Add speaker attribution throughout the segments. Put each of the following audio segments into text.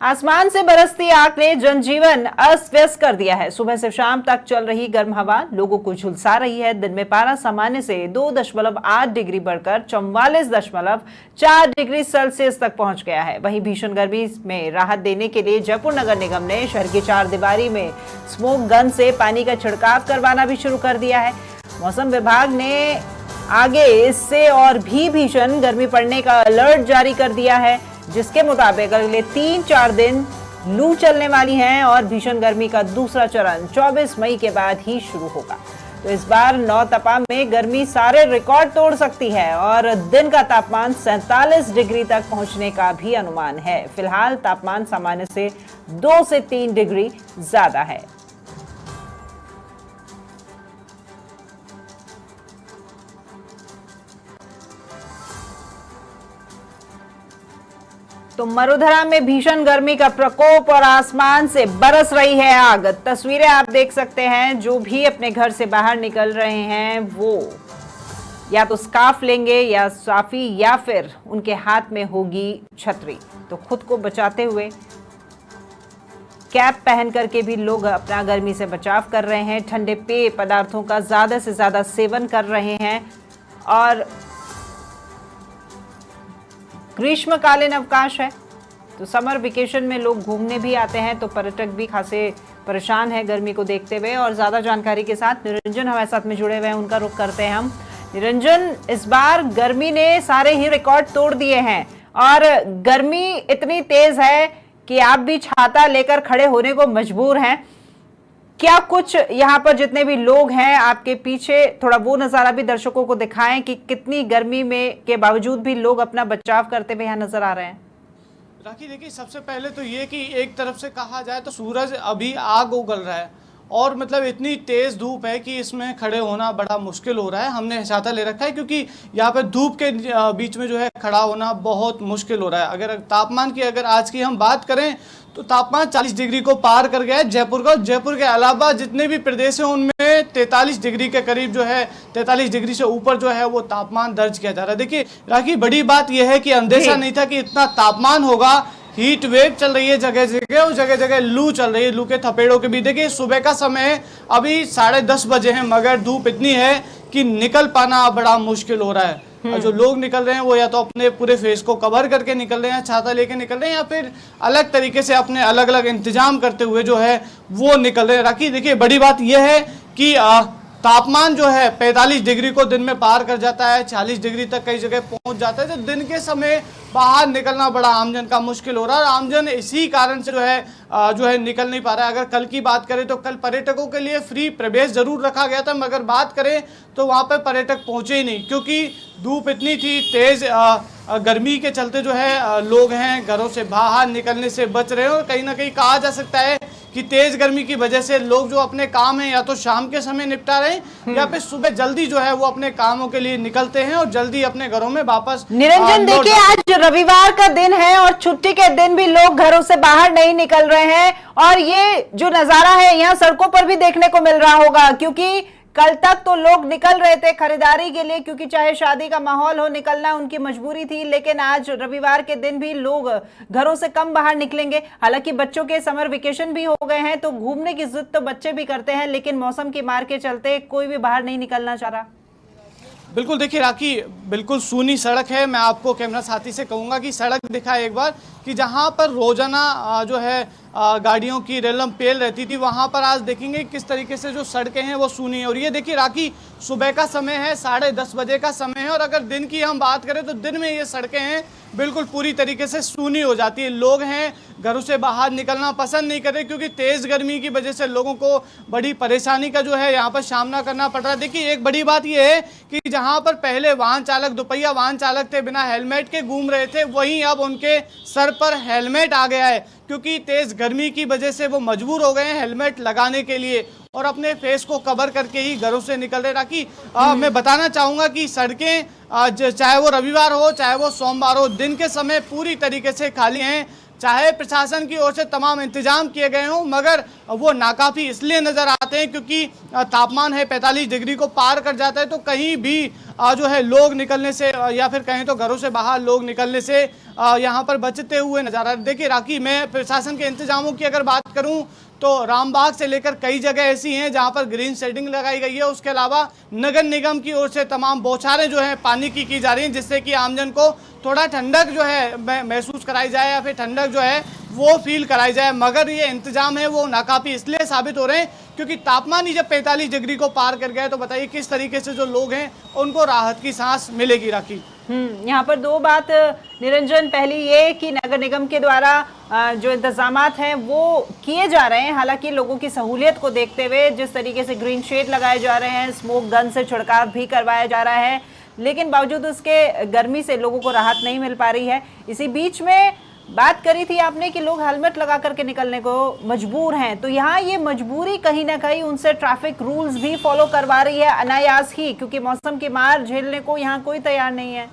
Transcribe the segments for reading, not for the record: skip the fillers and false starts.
Speaker 1: आसमान से बरसती आग ने जनजीवन अस्त व्यस्त कर दिया है। सुबह से शाम तक चल रही गर्म हवा लोगों को झुलसा रही है। दिन में पारा सामान्य से 2.8 डिग्री बढ़कर 44.4 डिग्री सेल्सियस तक पहुंच गया है। वहीं भीषण गर्मी में राहत देने के लिए जयपुर नगर निगम ने शहर की चारदीवारी में स्मोक गन से पानी का छिड़काव करवाना भी शुरू कर दिया है। मौसम विभाग ने आगे इससे और भी भीषण गर्मी पड़ने का अलर्ट जारी कर दिया है, जिसके मुताबिक अगले 3-4 दिन लू चलने वाली है और भीषण गर्मी का दूसरा चरण 24 मई के बाद ही शुरू होगा। तो इस बार नौतपा में गर्मी सारे रिकॉर्ड तोड़ सकती है और दिन का तापमान 47 डिग्री तक पहुंचने का भी अनुमान है। फिलहाल तापमान सामान्य से 2 से 3 डिग्री ज्यादा है। तो मरुधरा में भीषण गर्मी का प्रकोप और आसमान से बरस रही है आग। तस्वीरें आप देख सकते हैं। जो भी अपने घर से बाहर निकल रहे हैं वो या तो स्कार्फ लेंगे या साफी या फिर उनके हाथ में होगी छतरी। तो खुद को बचाते हुए कैप पहन करके भी लोग अपना गर्मी से बचाव कर रहे हैं। ठंडे पेय पदार्थों का ज्यादा से ज्यादा सेवन कर रहे हैं और ग्रीष्मकालीन अवकाश है तो समर वेकेशन में लोग घूमने भी आते हैं। तो पर्यटक भी खासे परेशान है गर्मी को देखते हुए। और ज्यादा जानकारी के साथ निरंजन हमारे साथ में जुड़े हुए हैं, उनका रुख करते हैं हम। निरंजन, इस बार गर्मी ने सारे ही रिकॉर्ड तोड़ दिए हैं और गर्मी इतनी तेज है कि आप भी छाता लेकर खड़े होने को मजबूर हैं। क्या कुछ यहाँ पर जितने भी लोग हैं आपके पीछे थोड़ा वो नजारा भी दर्शकों को दिखाएं कि कितनी गर्मी में के बावजूद भी लोग अपना बचाव करते हुए यहाँ नजर आ रहे हैं।
Speaker 2: राखी, देखिए सबसे पहले तो ये कि एक तरफ से कहा जाए तो सूरज अभी आग उगल रहा है और मतलब इतनी तेज़ धूप है कि इसमें खड़े होना बड़ा मुश्किल हो रहा है। हमने छाता ले रखा है क्योंकि यहाँ पे धूप के बीच में जो है खड़ा होना बहुत मुश्किल हो रहा है। अगर तापमान की अगर आज की हम बात करें तो तापमान 40 डिग्री को पार कर गया है जयपुर का। जयपुर के अलावा जितने भी प्रदेश हैं उनमें 43 डिग्री के करीब जो है 43 डिग्री से ऊपर जो है वो तापमान दर्ज किया जा रहा है। देखिए राखी, बड़ी बात यह है कि अंदेशा नहीं था कि इतना तापमान होगा। हीट वेव चल रही है जगह जगह और जगह जगह लू चल रही है। लू के थपेड़ों के भी देखिए सुबह का समय अभी 10:30 बजे है मगर धूप इतनी है कि निकल पाना बड़ा मुश्किल हो रहा है। और जो लोग निकल रहे हैं वो या तो अपने पूरे फेस को कवर करके निकल रहे हैं, छाता लेके निकल रहे हैं, या फिर अलग तरीके से अपने अलग अलग इंतजाम करते हुए जो है वो निकल रहे हैं। राखी, देखिए बड़ी बात यह है कि तापमान जो है 45 डिग्री को दिन में पार कर जाता है, 40 डिग्री तक कई जगह पहुंच जाता है। तो दिन के समय बाहर निकलना बड़ा आमजन का मुश्किल हो रहा है और आमजन इसी कारण से जो है निकल नहीं पा रहा है। अगर कल की बात करें तो कल पर्यटकों के लिए फ्री प्रवेश जरूर रखा गया था मगर बात करें तो वहाँ पर पर्यटक पहुँचे ही नहीं क्योंकि धूप इतनी थी तेज़। गर्मी के चलते जो है लोग हैं घरों से बाहर निकलने से बच रहे हैं और कहीं ना कहीं कहा जा सकता है कि तेज गर्मी की वजह से लोग जो अपने काम है या तो शाम के समय निपटा रहे हैं या फिर सुबह जल्दी जो है वो अपने कामों के लिए निकलते हैं और जल्दी अपने घरों में वापस।
Speaker 1: निरंजन, देखिए आज रविवार का दिन है और छुट्टी के दिन भी लोग घरों से बाहर नहीं निकल रहे हैं और ये जो नजारा है यहाँ सड़कों पर भी देखने को मिल रहा होगा क्योंकि कल तक तो लोग निकल रहे थे खरीदारी के लिए क्योंकि चाहे शादी का माहौल हो निकलना उनकी मजबूरी थी, लेकिन आज रविवार के दिन भी लोग घरों से कम बाहर निकलेंगे। हालांकि बच्चों के समर वेकेशन भी हो गए हैं तो घूमने की जिद तो बच्चे भी करते हैं, लेकिन मौसम की मार के चलते कोई भी बाहर नहीं निकलना चाह रहा।
Speaker 2: बिल्कुल, देखिए राखी, बिल्कुल सूनी सड़क है। मैं आपको कैमरा साथी से कहूँगा कि सड़क दिखाए एक बार कि जहाँ पर रोजाना जो है गाड़ियों की रेलम पेल रहती थी वहाँ पर आज देखेंगे किस तरीके से जो सड़कें हैं वो सूनी है। और ये देखिए राखी, सुबह का समय है, 10:30 बजे का समय है और अगर दिन की हम बात करें तो दिन में ये सड़कें हैं बिल्कुल पूरी तरीके से सूनी हो जाती है। लोग हैं घरों से बाहर निकलना पसंद नहीं कर रहे क्योंकि तेज़ गर्मी की वजह से लोगों को बड़ी परेशानी का जो है यहाँ पर सामना करना पड़ रहा है। देखिए एक बड़ी बात ये है कि जहाँ पर पहले वाहन चालक, दोपहिया वाहन चालक थे, बिना हेलमेट के घूम रहे थे, वहीं अब उनके सर पर हेलमेट आ गया है क्योंकि तेज़ गर्मी की वजह से वो मजबूर हो गए हैं हेलमेट लगाने के लिए और अपने फेस को कवर करके ही घरों से निकल रहे। राखी, मैं बताना चाहूँगा कि सड़कें चाहे वो रविवार हो चाहे वो सोमवार हो, दिन के समय पूरी तरीके से खाली हैं। चाहे प्रशासन की ओर से तमाम इंतजाम किए गए हों मगर वो नाकाफी इसलिए नज़र आ जाते हैं, क्योंकि तापमान है 45 डिग्री को पार कर जाता है, तो कहीं भी जो है लोग निकलने से या फिर कहें तो घरों से बाहर लोग निकलने से यहाँ पर बचते हुए नजर आ रहे हैं। देखिए राखी, मैं प्रशासन के इंतजामों की अगर बात करूं तो रामबाग से लेकर कई जगह ऐसी हैं जहां पर ग्रीन शेडिंग लगाई गई है। उसके अलावा नगर निगम की ओर से तमाम बौछारें जो है पानी की जा रही हैं, जिससे कि आमजन को थोड़ा ठंडक जो है महसूस कराई जाए या फिर ठंडक जो है वो फील कराई जाए। मगर ये इंतजाम है वो नाकाफी इसलिए साबित हो रहे हैं क्योंकि तापमान ही जब 45 डिग्री को पार कर गया, तो बताइए किस तरीके से जो लोग हैं उनको राहत की सांस मिलेगी। राखी,
Speaker 1: यहाँ पर दो बात निरंजन, पहली ये कि नगर निगम के द्वारा जो इंतजामात हैं वो किए जा रहे हैं, हालांकि लोगों की सहूलियत को देखते हुए जिस तरीके से ग्रीन शेड लगाए जा रहे हैं, स्मोक गन से छिड़काव भी करवाया जा रहा है, लेकिन बावजूद उसके गर्मी से लोगों को राहत नहीं मिल पा रही है। इसी बीच में बात करी थी आपने कि लोग हेलमेट लगा करके निकलने को मजबूर हैं, तो यहाँ ये मजबूरी कहीं ना कहीं उनसे ट्रैफिक रूल्स भी फॉलो करवा रही है अनायास ही, क्योंकि मौसम की मार झेलने को यहाँ कोई तैयार नहीं है।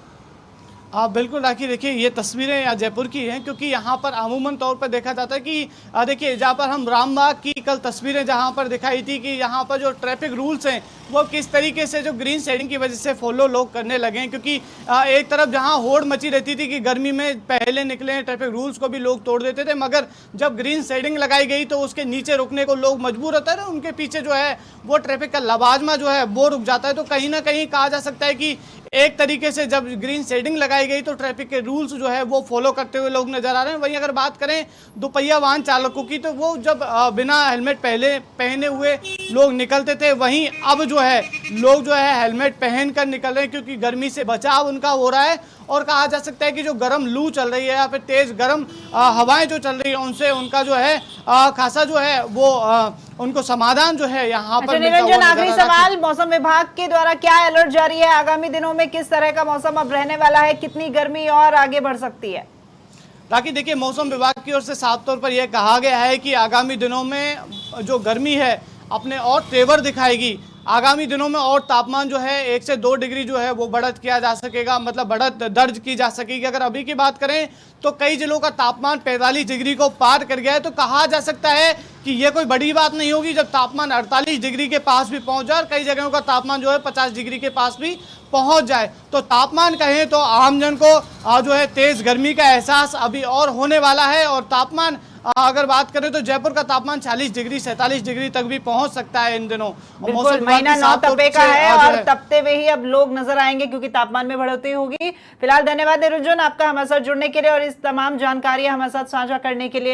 Speaker 2: बिल्कुल राखी, देखिए ये तस्वीरें जयपुर की हैं, क्योंकि यहाँ पर अमूमन तौर पर देखा जाता है कि देखिए जहाँ पर हम रामबाग की कल तस्वीरें जहाँ पर दिखाई थी कि यहाँ पर जो ट्रैफिक रूल्स हैं वो किस तरीके से जो ग्रीन शेडिंग की वजह से फॉलो लोग करने लगे हैं, क्योंकि एक तरफ जहाँ होड़ मची रहती थी कि गर्मी में पहले निकले ट्रैफिक रूल्स को भी लोग तोड़ देते थे, मगर जब ग्रीन शेडिंग लगाई गई तो उसके नीचे रुकने को लोग मजबूर होता है, उनके पीछे जो है वो ट्रैफिक का लवाजमा जो है वो रुक जाता है। तो कहीं ना कहीं कहा जा सकता है कि एक तरीके से जब ग्रीन शेडिंग लगाई गई तो ट्रैफिक के रूल्स जो है वो फॉलो करते हुए लोग नजर आ रहे हैं। वहीं अगर बात करें दोपहिया वाहन चालकों की, तो वो जब बिना हेलमेट पहने हुए लोग निकलते थे, वहीं अब जो है लोग जो है हेलमेट पहन कर निकल रहे हैं, क्योंकि गर्मी से बचाव उनका हो रहा है। और कहा जा सकता है कि जो गर्म लू चल रही है या फिर तेज गर्म हवाएं जो चल रही है उनसे उनका जो है खासा जो है वो उनको समाधान जो है यहाँ पर
Speaker 1: निरंजन, आखिरी सवाल, मौसम विभाग के द्वारा क्या अलर्ट जारी है? आगामी दिनों में किस तरह का मौसम अब रहने वाला है? कितनी गर्मी और आगे बढ़ सकती है?
Speaker 2: ताकि देखिए मौसम विभाग की ओर से साफ तौर पर यह कहा गया है कि आगामी दिनों में जो गर्मी है अपने और तेवर दिखाएगी। आगामी दिनों में और तापमान जो है 1 से 2 डिग्री जो है वो बढ़त किया जा सकेगा, मतलब बढ़त दर्ज की जा सकेगी। अगर अभी की बात करें तो कई जिलों का तापमान 45 डिग्री को पार कर गया है, तो कहा जा सकता है कि ये कोई बड़ी बात नहीं होगी जब तापमान 48 डिग्री के पास भी पहुंच जाए और कई जगहों का तापमान जो है 50 डिग्री के पास भी पहुंच जाए। तो तापमान कहें तो आमजन को जो है तेज गर्मी का एहसास अभी और होने वाला है। और तापमान अगर बात करें तो जयपुर का तापमान 40 डिग्री 47 डिग्री तक भी पहुंच सकता है इन दिनों।
Speaker 1: बिल्कुल, महीना 9 तपे का है और तपते हुए ही अब लोग नजर आएंगे क्योंकि तापमान में बढ़ोतरी होगी। फिलहाल धन्यवाद निरंजन आपका हमारे साथ जुड़ने के लिए और इस तमाम जानकारियां हमारे साथ साझा करने के लिए।